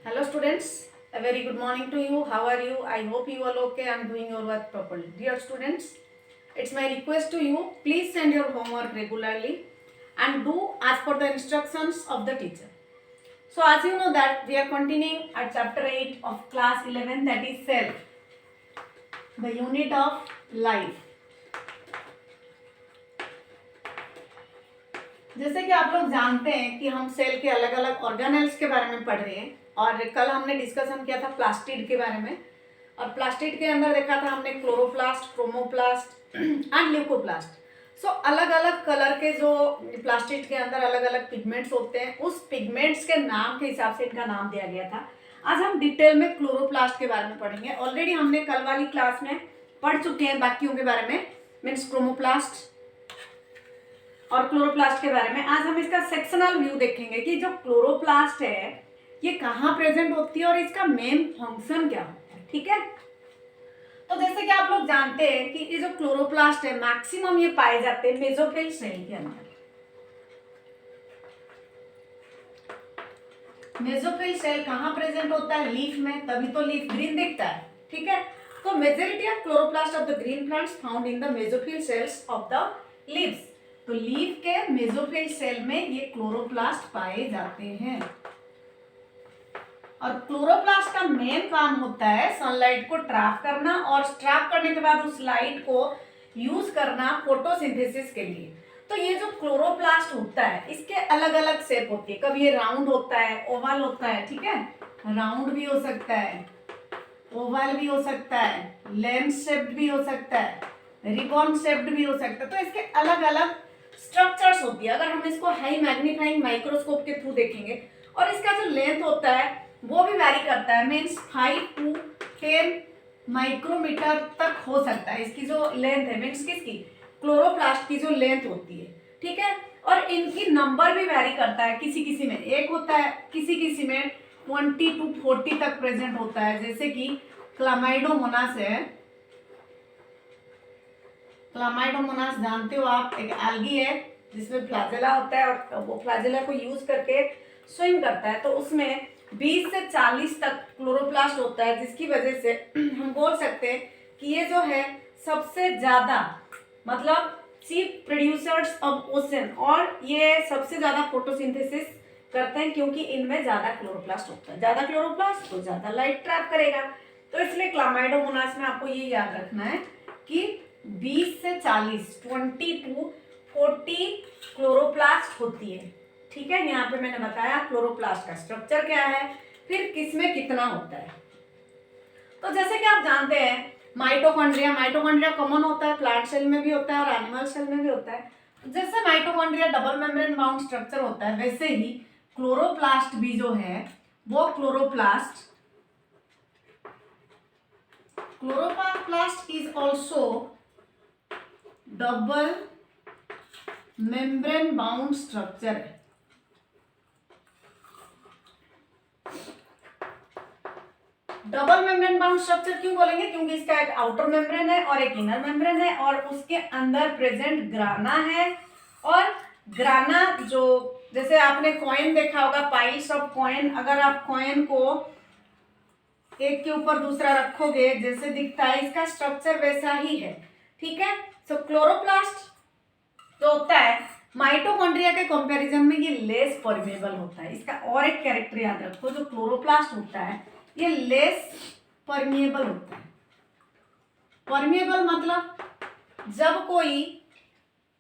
Hello students, a very good morning to you. How are you? I hope you all okay and doing your work properly. Dear students, it's my request to you, please send your homework regularly and do as per the instructions of the teacher. So as you know that we are continuing at chapter 8 of class 11, that is self, the unit of life. जैसे कि आप लोग जानते हैं कि हम cell के अलग अलग ऑर्गेनेल्स के बारे में पढ़ रहे हैं और कल हमने डिस्कशन किया था प्लास्टिड के बारे में और प्लास्टिड के अंदर देखा था हमने क्लोरोप्लास्ट, क्रोमोप्लास्ट एंड ल्यूकोप्लास्ट. सो अलग अलग कलर के जो प्लास्टिड के अंदर अलग अलग पिगमेंट्स होते हैं उस पिगमेंट्स के नाम के हिसाब से इनका नाम दिया गया था. आज हम डिटेल में क्लोरोप्लास्ट के बारे में पढ़ेंगे. ऑलरेडी हमने कल वाली क्लास में पढ़ चुके हैं बाकियों के बारे में, मीन्स क्रोमोप्लास्ट और क्लोरोप्लास्ट के बारे में. आज हम इसका सेक्शनल व्यू देखेंगे कि जो क्लोरोप्लास्ट है ये कहाँ प्रेजेंट होती है और इसका मेन फंक्शन क्या होता है. ठीक है, तो जैसे कि आप लोग जानते हैं कि ये जो क्लोरोप्लास्ट है मैक्सिमम ये पाए जाते हैं मेसोफिल सेल के अंदर. मेसोफिल सेल कहाँ प्रेजेंट होता है? लीफ में, तभी तो लीफ ग्रीन दिखता है. ठीक है, तो majority of chloroplast of the green plants found in the mesophyll cells of the leaves. तो लीफ के मेसोफिल सेल में ये क्लोरोप्लास्ट पाए जाते हैं और क्लोरोप्लास्ट का मेन काम होता है सनलाइट को ट्रैप करना और ट्रैप करने के बाद उस लाइट को यूज करना फोटोसिंथेसिस के लिए. तो ये जो क्लोरोप्लास्ट होता है इसके अलग अलग शेप होती है. कभी ये राउंड होता है, ओवल होता है. ठीक है, राउंड भी हो सकता है, ओवल भी हो सकता है, लेंस शेप्ड भी हो सकता है, रिबन शेप्ड भी हो सकता है. तो इसके अलग अलग स्ट्रक्चर्स होती है. अगर हम इसको हाई मैग्नीफाइंग माइक्रोस्कोप के थ्रू देखेंगे और इसका जो लेंथ होता है वो भी वैरी करता है, मीन्स 5 to 10 माइक्रोमीटर तक हो सकता है इसकी जो लेंथ है, मीन्स किसकी? क्लोरोप्लास्ट की जो लेंथ होती है. ठीक है, और इनकी नंबर भी वैरी करता है. किसी किसी में एक होता है, किसी किसी में 20 to 40 तक प्रेजेंट होता है. जैसे कि क्लामाइडोमोनास है. क्लामाइडोमोनास जानते हो आप, एक एल्गी है जिसमें फ्लैजेला होता है और वो फ्लैजेला को यूज करके स्विम करता है. तो उसमें 20 से 40 तक क्लोरोप्लास्ट होता है, जिसकी वजह से हम बोल सकते हैं कि ये जो है सबसे ज्यादा मतलब चीफ प्रोड्यूसर्स ऑफ ओशन, और ये सबसे ज्यादा फोटोसिंथेसिस करते हैं क्योंकि इनमें ज्यादा क्लोरोप्लास्ट होता है. ज्यादा क्लोरोप्लास्ट तो ज्यादा लाइट ट्रैप करेगा. तो इसलिए क्लामाइडोमोनास में आपको ये याद रखना है कि 20 से 40 20 to 40 क्लोरोप्लास्ट होती है. ठीक है, यहाँ पे मैंने बताया क्लोरोप्लास्ट का स्ट्रक्चर क्या है, फिर किसमें कितना होता है. तो जैसे कि आप जानते हैं माइटोकॉन्ड्रिया, माइटोकॉन्ड्रिया कॉमन होता है, प्लांट सेल में भी होता है और एनिमल सेल में भी होता है. जैसे mitochondria double membrane bound structure होता है, वैसे ही क्लोरोप्लास्ट भी जो है वो chloroplast is also double membrane bound structure है. डबल मेम्ब्रेन बाउंड स्ट्रक्चर क्यों बोलेंगे? क्योंकि इसका एक आउटर मेम्ब्रेन है और एक इनर मेम्ब्रेन है और उसके अंदर प्रेजेंट ग्राना है. और ग्राना जो, जैसे आपने कॉइन देखा होगा, पाइल्स ऑफ कॉइन, अगर आप कॉइन को एक के ऊपर दूसरा रखोगे जैसे दिखता है, इसका स्ट्रक्चर वैसा ही है. ठीक है, सो क्लोरोप्लास्ट जो होता है माइटोकॉन्ड्रिया के कंपैरिजन में ये लेस परमेबल होता है. इसका और एक कैरेक्टर याद रखो, जो क्लोरोप्लास्ट होता है ये लेस परमिएबल होता है. परमिएबल मतलब जब कोई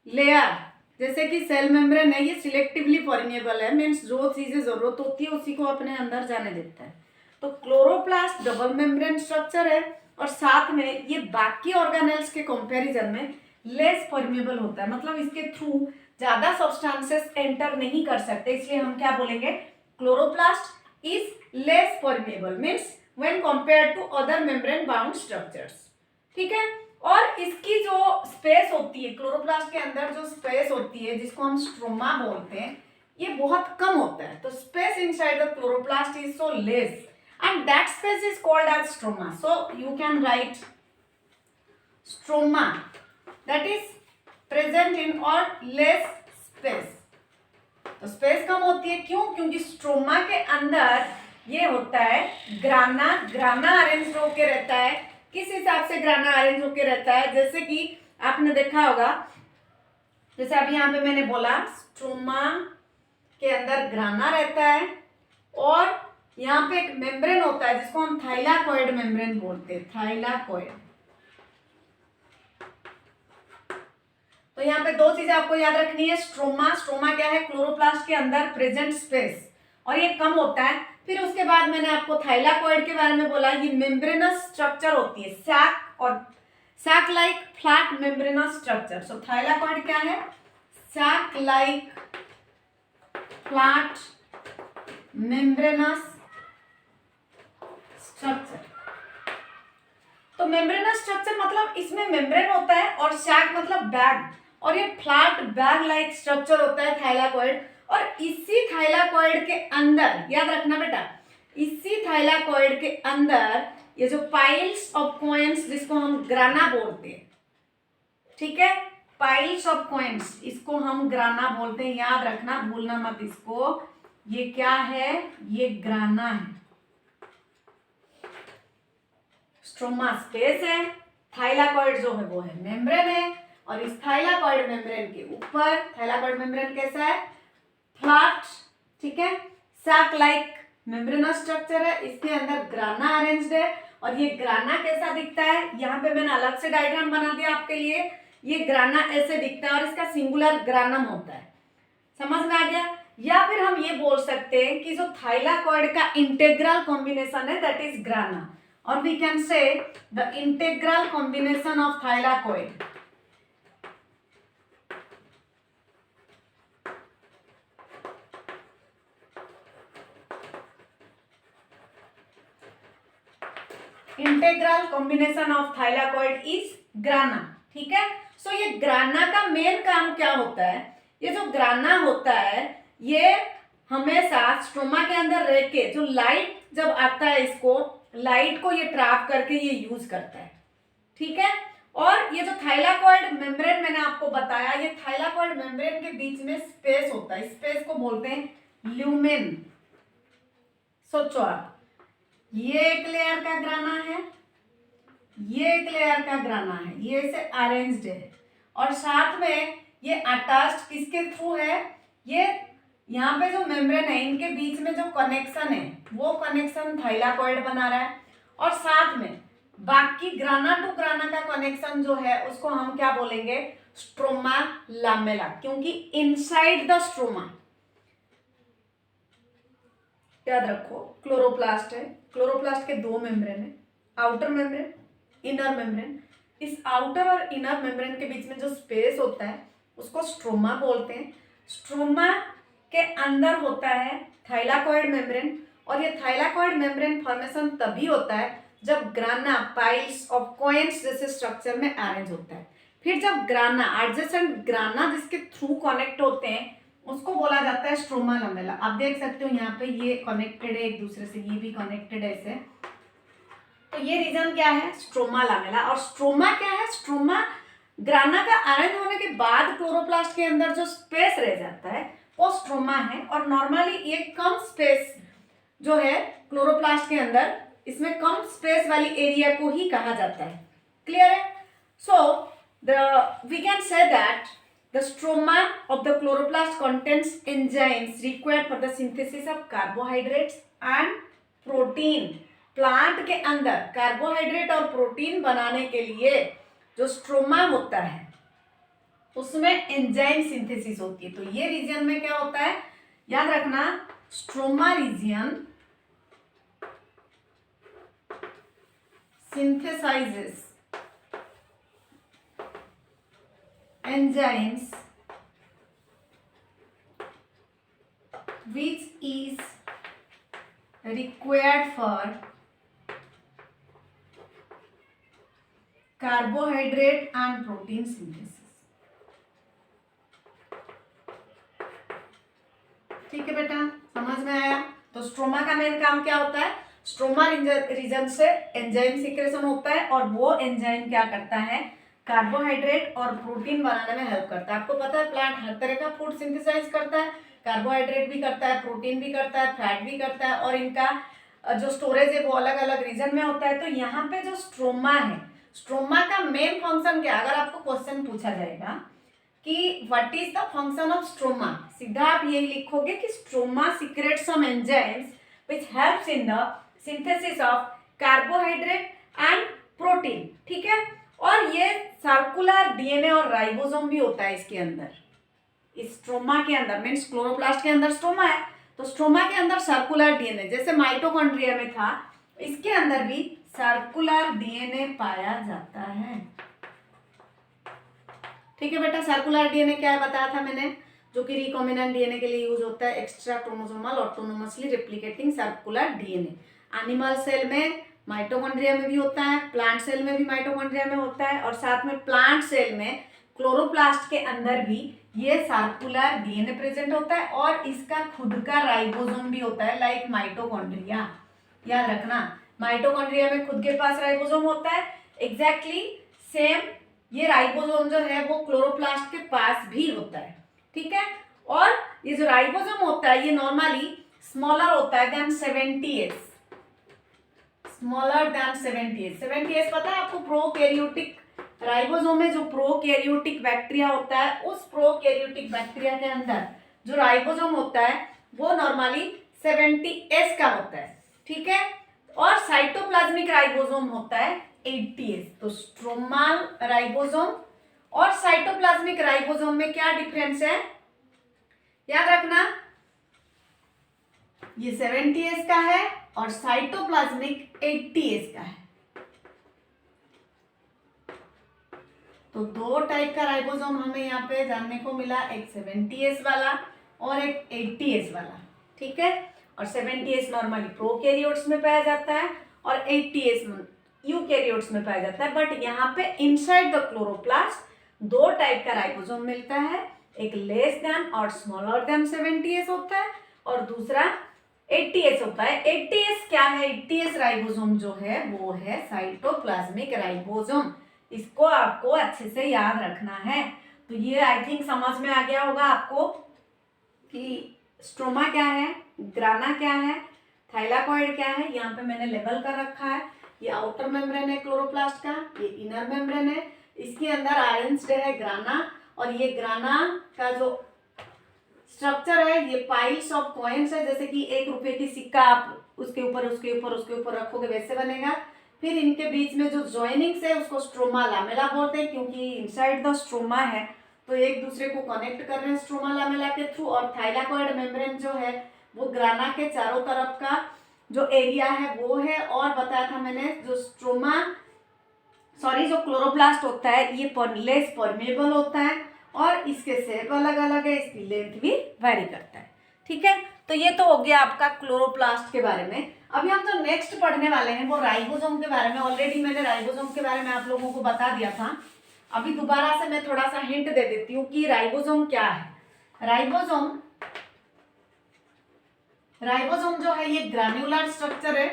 लेयर, जैसे कि सेल मेम्ब्रेन है, ये सिलेक्टिवली परमिएबल है, मीन्स जो चीजें जरूरत होती है उसी को अपने अंदर जाने देता है. तो क्लोरोप्लास्ट डबल मेम्ब्रेन स्ट्रक्चर है और साथ में ये बाकी ऑर्गेनेल्स के कंपैरिजन में लेस परमिएबल होता है. मतलब इसके थ्रू ज्यादा सब्सटेंसेस एंटर नहीं कर सकते, इसलिए हम क्या बोलेंगे? Chloroplast is less permeable, means when compared to other membrane bound structures. ठीक है, और इसकी जो स्पेस होती है क्लोरोप्लास्ट के अंदर, जो स्पेस होती है जिसको हम स्ट्रोमा बोलते हैं, ये बहुत कम होता है. तो space inside the chloroplast is so less and that space is called as stroma. So you can write stroma that is present in और लेस स्पेस. तो स्पेस कम होती है, क्यों? क्योंकि स्ट्रोमा के अंदर ये होता है ग्राना। ग्राना अरेंज होके रहता है। किस हिसाब से ग्राना अरेंज होके रहता है? जैसे कि आपने देखा होगा, जैसे अभी यहाँ पे मैंने बोला स्ट्रोमा के अंदर ग्राना रहता है और यहाँ पे एक मेम्ब्रेन होता है जिसको हम थाइलाकॉइड मेम्ब्रेन बोलते हैं, थाइलाकॉइड। तो यहाँ पे दो चीजें आपको याद रखनी है। स्ट्रोमा, स्ट्रोमा क्या है? क्लोरोप्लास्ट के अंदर प्रेजेंट स्पेस, और ये कम होता है। फिर उसके बाद मैंने आपको थाइलाकॉइड के बारे में बोला, ये मेम्ब्रेनस स्ट्रक्चर होती है, सैक और sac like flat membranous structure. So thylakoid क्या है? Sac like flat membranous structure. तो मेम्ब्रेनस स्ट्रक्चर मतलब इसमें मेम्ब्रेन होता है और सैक मतलब बैग, और ये फ्लैट बैग लाइक स्ट्रक्चर होता है थाइलाकॉइड। और इसी थाइलाकॉइड के अंदर, याद रखना बेटा, इसी थाइलाकॉइड के अंदर ये जो पाइल्स ऑफ कॉइन्स जिसको हम ग्राना बोलते हैं, ठीक है, पाइल्स ऑफ कॉइन्स, इसको हम ग्राना बोलते हैं। याद रखना, भूलना मत इसको। ये क्या है? ये ग्राना है। स्ट्रोमा स्पेस है, थाइलाकॉइड जो है वो है मेम्ब्रेन है, और इस थाइलाकॉइड मेम्ब्रेन के ऊपर, थाइलाकॉइड मेम्ब्रेन कैसा है? फ्लैट, ठीक है, सैक लाइक मेम्ब्रेनस स्ट्रक्चर है। इसके अंदर ग्राना अरेंज्ड है, और ये ग्राना कैसा दिखता है? यहाँ पे मैंने अलग से डायग्राम बना दिया आपके लिए। ये ग्राना ऐसे दिखता है और इसका सिंगुलर ग्रानम होता है। समझ में आ गया? या फिर हम ये बोल सकते हैं कि जो थाइलाकॉइड का इंटेग्रल कॉम्बिनेशन है दैट इज ग्राना, और we can say the integral combination of thylakoid. Integral combination of thylakoid is grana, ठीक है। सो ये ग्राना का मेन काम क्या होता है? ये जो ग्राना होता है ये हमेशा स्टोमा के अंदर रह के, जो लाइट जब आता है इसको, लाइट को ये ट्रैप करके ये यूज करता है, ठीक है। और ये जो थाइलाकॉइड मेम्ब्रेन मैंने आपको बताया, ये थाइलाकॉइड मेम्ब्रेन के बीच में स्पेस होता है, स्पेस को बोलते हैं ल्यूमेन। सोचो आप, ये एक लेयर का ग्राना है, ये एक लेयर का ग्राना है, ये ऐसे अरेंज्ड है, और साथ में ये अटैच्ड किसके थ्रू है? ये यहाँ पे जो मेम्ब्रेन है इनके बीच में जो कनेक्शन है वो कनेक्शन थाइलाकॉइड बना रहा है, और साथ में बाकी ग्राना टू ग्राना का कनेक्शन जो है उसको हम क्या बोलेंगे? स्ट्रोमा लामेला, क्योंकि इनसाइड द स्ट्रोमा, याद रखो, क्लोरोप्लास्ट है, क्लोरोप्लास्ट के दो मेम्ब्रेन है, आउटर मेम्ब्रेन, इनर मेम्ब्रेन। इस आउटर और इनर मेम्ब्रेन के बीच में जो स्पेस होता है उसको स्ट्रोमा बोलते हैं। स्ट्रोमा के अंदर होता है थाइलाकॉइड मेम्ब्रेन, और ये थाइलाकॉइड मेम्ब्रेन फॉर्मेशन तभी होता है जब ग्राना पाइल्स ऑफ कॉइन्स जैसे स्ट्रक्चर में अरेंज होता है। फिर जब ग्राना एडजेसेंट ग्राना जिसके थ्रू कनेक्ट होते हैं उसको बोला जाता है स्ट्रोमा लमेला। आप देख सकते हो यहाँ पे ये कनेक्टेड है एक दूसरे से, ये भी कनेक्टेड है ऐसे। तो ये रीजन क्या है? Stroma lamella. और स्ट्रोमा क्या है? स्ट्रोमा ग्राना का अरेंज होने के बाद क्लोरोप्लास्ट के अंदर जो स्पेस रह जाता है वो स्ट्रोमा है, और नॉर्मली ये कम स्पेस जो है क्लोरोप्लास्ट के अंदर, इसमें कम स्पेस वाली एरिया को ही कहा जाता है। क्लियर है? So we can say that the stroma of the chloroplast contains enzymes required for the synthesis of carbohydrates and protein। Plant के अंदर कार्बोहाइड्रेट और प्रोटीन बनाने के लिए जो स्ट्रोमा होता है उसमें एंजाइम सिंथेसिस होती है। तो ये रीजन में क्या होता है? याद रखना, stroma region synthesizes enzymes which is required for carbohydrate and protein synthesis। ठीक है बेटा, समझ में आया? तो स्ट्रोमा का मेन काम क्या होता है? स्ट्रोमा रीजन से एंजाइम सिक्रेशन होता है, और वो एंजाइम क्या करता है? कार्बोहाइड्रेट और प्रोटीन बनाने में हेल्प करता है। आपको पता है प्लांट हर तरह का फूड सिंथेसाइज करता है, कार्बोहाइड्रेट भी करता है, प्रोटीन भी करता है, फैट भी करता है, और इनका जो स्टोरेज है वो अलग अलग रीजन में होता है। तो यहाँ पे जो स्ट्रोमा है, स्ट्रोमा का मेन फंक्शन क्या, अगर आपको क्वेश्चन पूछा जाएगा कि what is the function of stroma, सीधा आप यही लिखोगे कि stroma secrete some enzymes which helps in the synthesis of carbohydrate and protein. ठीक है, और ये सर्कुलर डीएनए और राइबोसोम भी होता है इसके अंदर, इस स्ट्रोमा के अंदर, मीन्स क्लोरोप्लास्ट के अंदर स्ट्रोमा है, तो स्ट्रोमा के अंदर सर्कुलर डीएनए जैसे माइटोकॉन्ड्रिया में था, इसके अंदर भी सर्कुलर डीएनए पाया जाता है। ठीक है बेटा, सर्कुलर डीएनए क्या है बताया था मैंने, जो कि रिकॉम्बिनेंट डीएनए के लिए यूज होता है, extra chromosomal autonomously replicating circular DNA. Animal cell में, माइटोकॉन्ड्रिया में भी होता है, प्लांट सेल में भी माइटोकॉन्ड्रिया में होता है, और साथ में प्लांट सेल में क्लोरोप्लास्ट के अंदर भी ये सर्कुलर डीएनए प्रेजेंट होता है, और इसका खुद का राइबोसोम भी होता है, लाइक माइटोकॉन्ड्रिया। याद रखना, माइटोकॉन्ड्रिया में खुद के पास राइबोसोम होता है, एग्जैक्टली सेम ये राइबोसोम जो है वो क्लोरोप्लास्ट के पास भी होता है। ठीक है, और ये जो राइबोसोम होता है ये नॉर्मली स्मॉलर होता है then 70S, smaller than 70S। 70S पता है आपको, प्रोकैरियोटिक राइबोसोम में जो प्रोकैरियोटिक बैक्टीरिया होता है, उस प्रोकैरियोटिक बैक्टीरिया के अंदर जो राइबोसोम होता है वो नॉर्मली 70S का होता है। ठीक है, और साइटोप्लाज्मिक राइबोसोम होता है 80S। तो स्ट्रोमल राइबोसोम और साइटोप्लाज्मिक राइबोसोम में क्या डिफरेंस है, याद रखना, ये 70S का है और साइटोप्लाज्मिक 80S का है। तो दो टाइप का राइबोसोम हमें यहाँ पे जानने को मिला, एक 70S वाला और एक 80S वाला। ठीक है, और 70S नॉर्मली प्रोकैरियोट्स में पाया जाता है और 80S यूकैरियोट्स में पाया जाता है। बट यहाँ पे इनसाइड द क्लोरोप्लास्ट दो टाइप का राइबोसोम मिलता है, एक लेस देन और स्मॉलर देन 70S होता है, और दूसरा 80S होता है। 80S क्या है, 80S राइबोसोम जो है वो है साइटोप्लाज्मिक राइबोसोम। इसको आपको अच्छे से याद रखना है। तो ये आई थिंक समझ में आ गया होगा आपको कि स्ट्रोमा क्या है, ग्राना क्या है, थाइलाकॉइड क्या है। यहाँ पे मैंने लेबल कर रखा है, ये आउटर मेम्ब्रेन है क्लोरोप्लास्ट का, ये इनर मेम्ब्रेन है, इसके अंदर अरेंज्ड है ग्राना, और ये ग्राना का जो स्ट्रक्चर है ये पाइल्स ऑफ कॉइन्स है, जैसे कि 1 रुपए की सिक्का आप उसके ऊपर रखोगे वैसे बनेगा। फिर इनके बीच में जो जॉइनिंग्स है उसको स्ट्रोमा लामेला बोलते हैं, क्योंकि इनसाइड द स्ट्रोमा है तो एक दूसरे को कनेक्ट कर रहे हैं स्ट्रोमा लामेला के थ्रू। और थाइलाकॉइड मेम्ब्रेन जो है वो ग्राना के चारों तरफ का जो एरिया है वो है। और बताया था मैंने जो क्लोरोप्लास्ट होता है ये लेस परमेबल होता है, और इसके शेप अलग अलग है, इसकी लेंथ भी वैरी करता है। ठीक है, तो ये तो हो गया आपका क्लोरोप्लास्ट के बारे में। अभी हम जो नेक्स्ट पढ़ने वाले हैं वो राइबोसोम के बारे में। ऑलरेडी मैंने राइबोसोम के बारे में आप लोगों को बता दिया था, अभी दोबारा से मैं थोड़ा सा हिंट दे देती हूँ कि राइबोसोम क्या है। राइबोसोम जो है ये ग्रैन्युलर स्ट्रक्चर है,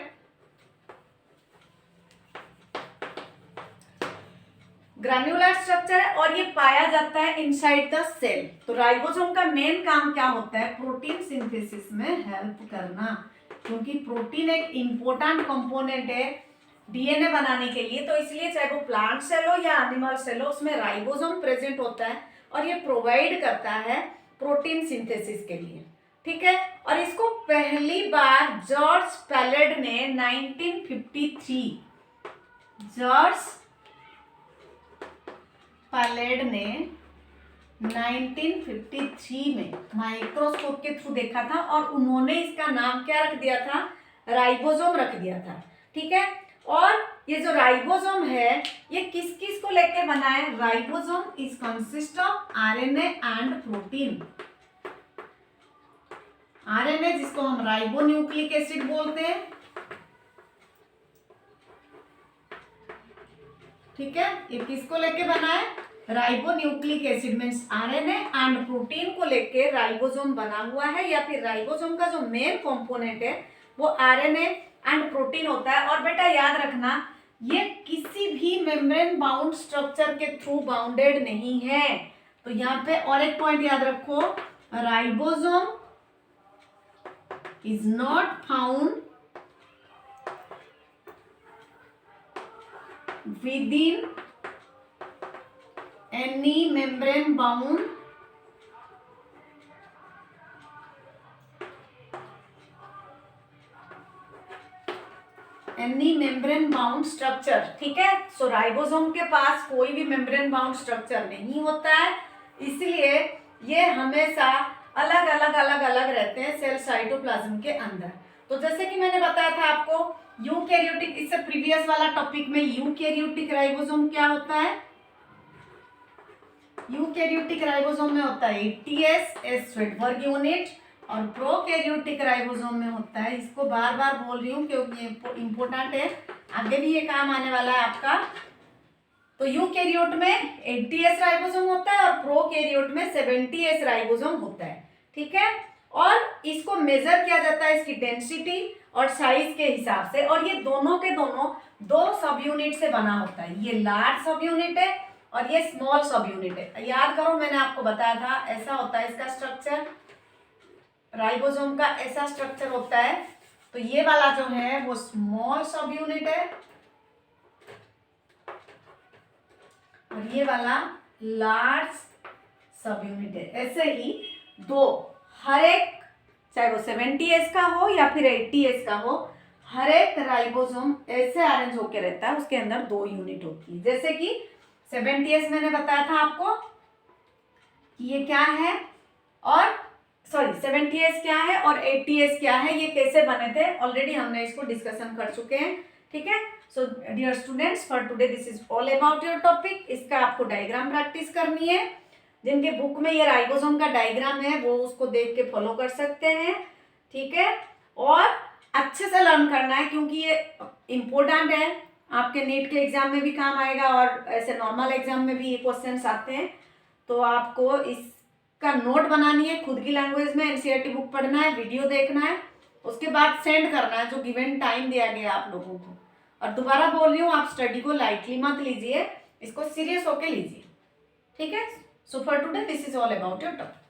ग्रैन्युलर स्ट्रक्चर है, और ये पाया जाता है इनसाइड द सेल। तो राइबोसोम का मेन काम क्या होता है, प्रोटीन सिंथेसिस में हेल्प करना, क्योंकि प्रोटीन एक इंपॉर्टेंट कंपोनेंट है डीएनए बनाने के लिए। तो इसलिए चाहे वो प्लांट सेल हो या एनिमल सेल हो, उसमें राइबोसोम प्रेजेंट होता है और ये प्रोवाइड करता है प्रोटीन सिंथेसिस के लिए। ठीक है, और इसको पहली बार जॉर्ज पैलेड ने 1953 जॉर्ज पैलेड ने 1953 में माइक्रोस्कोप के थ्रू देखा था, और उन्होंने इसका नाम क्या रख दिया था, राइबोसोम रख दिया था। ठीक है, और ये जो राइबोसोम है ये किस किस को लेकर बना है, ribosome is consist of RNA and protein. RNA जिसको हम राइबोन्यूक्लिक एसिड बोलते हैं, ठीक है, ये किसको लेके बना है, ribonucleic acid means RNA and protein को लेके राइबोसोम बना हुआ है। या फिर राइबोसोम का जो मेन कंपोनेंट है वो आरएनए एंड प्रोटीन होता है। और बेटा याद रखना, ये किसी भी मेम्ब्रेन बाउंड स्ट्रक्चर के थ्रू बाउंडेड नहीं है। तो यहाँ पे और एक पॉइंट याद रखो, ribosome is not found within any membrane bound structure, ठीक है। सो राइबोसोम के पास कोई भी मेम्ब्रेन बाउंड स्ट्रक्चर नहीं होता है, इसलिए ये हमेशा अलग अलग रहते हैं सेल साइटोप्लाज्म के अंदर। तो जैसे कि मैंने बताया था आपको यूकैरियोटिक, इससे प्रीवियस वाला टॉपिक में यूकैरियोटिक राइबोसोम क्या होता है, यूकैरियोटिक राइबोसोम में होता है एटीएस स्वेटबर्ग यूनिट, और प्रोकैरियोटिक राइबोसोम में होता है, इसको बार बार बोल रही हूँ क्योंकि ये इंपॉर्टेंट है, आगे भी ये काम आने वाला है आपका। तो यूकैरियोट में 80S राइबोसोम होता है और प्रोकैरियोट में 70S राइबोसोम होता है, ठीक है। और इसको मेजर किया जाता है इसकी डेंसिटी और साइज के हिसाब से, और ये दोनों के दोनों दो सब यूनिट से बना होता है, ये लार्ज सब यूनिट है और ये स्मॉल सब यूनिट है। याद करो मैंने आपको बताया था ऐसा होता है इसका स्ट्रक्चर, राइबोसोम का ऐसा स्ट्रक्चर होता है। तो ये वाला जो है वो स्मॉल सब यूनिट है और ये वाला लार्ज सब यूनिट है। ऐसे ही दो, हर एक चाहे वो 70S का हो या फिर 80S का हो, हर एक राइबोसोम ऐसे अरेंज होके रहता है, उसके अंदर दो यूनिट होती है। जैसे कि 70S मैंने बताया था आपको कि ये क्या है, और 70S क्या है और 80S क्या है, ये कैसे बने थे, ऑलरेडी हमने इसको डिस्कशन कर चुके हैं, ठीक है। So dear students, for today this is all about your topic. इसका आपको डायग्राम प्रैक्टिस करनी है, जिनके बुक में ये राइबोसोम का डायग्राम है वो उसको देख के फॉलो कर सकते हैं, ठीक है। और अच्छे से लर्न करना है क्योंकि ये इम्पोर्टेंट है, आपके नीट के एग्जाम में भी काम आएगा और ऐसे नॉर्मल एग्जाम में भी ये क्वेश्चंस आते हैं। तो आपको इसका नोट बनानी है, खुद की लैंग्वेज में एनसीईआरटी बुक पढ़ना है, वीडियो देखना है, उसके बाद सेंड करना है जो गिवन टाइम दिया गया आप लोगों को। और दोबारा बोल रही हूँ, आप स्टडी को लाइटली मत लीजिए, इसको सीरियस होके लीजिए, ठीक है। So for today this is all about your topic.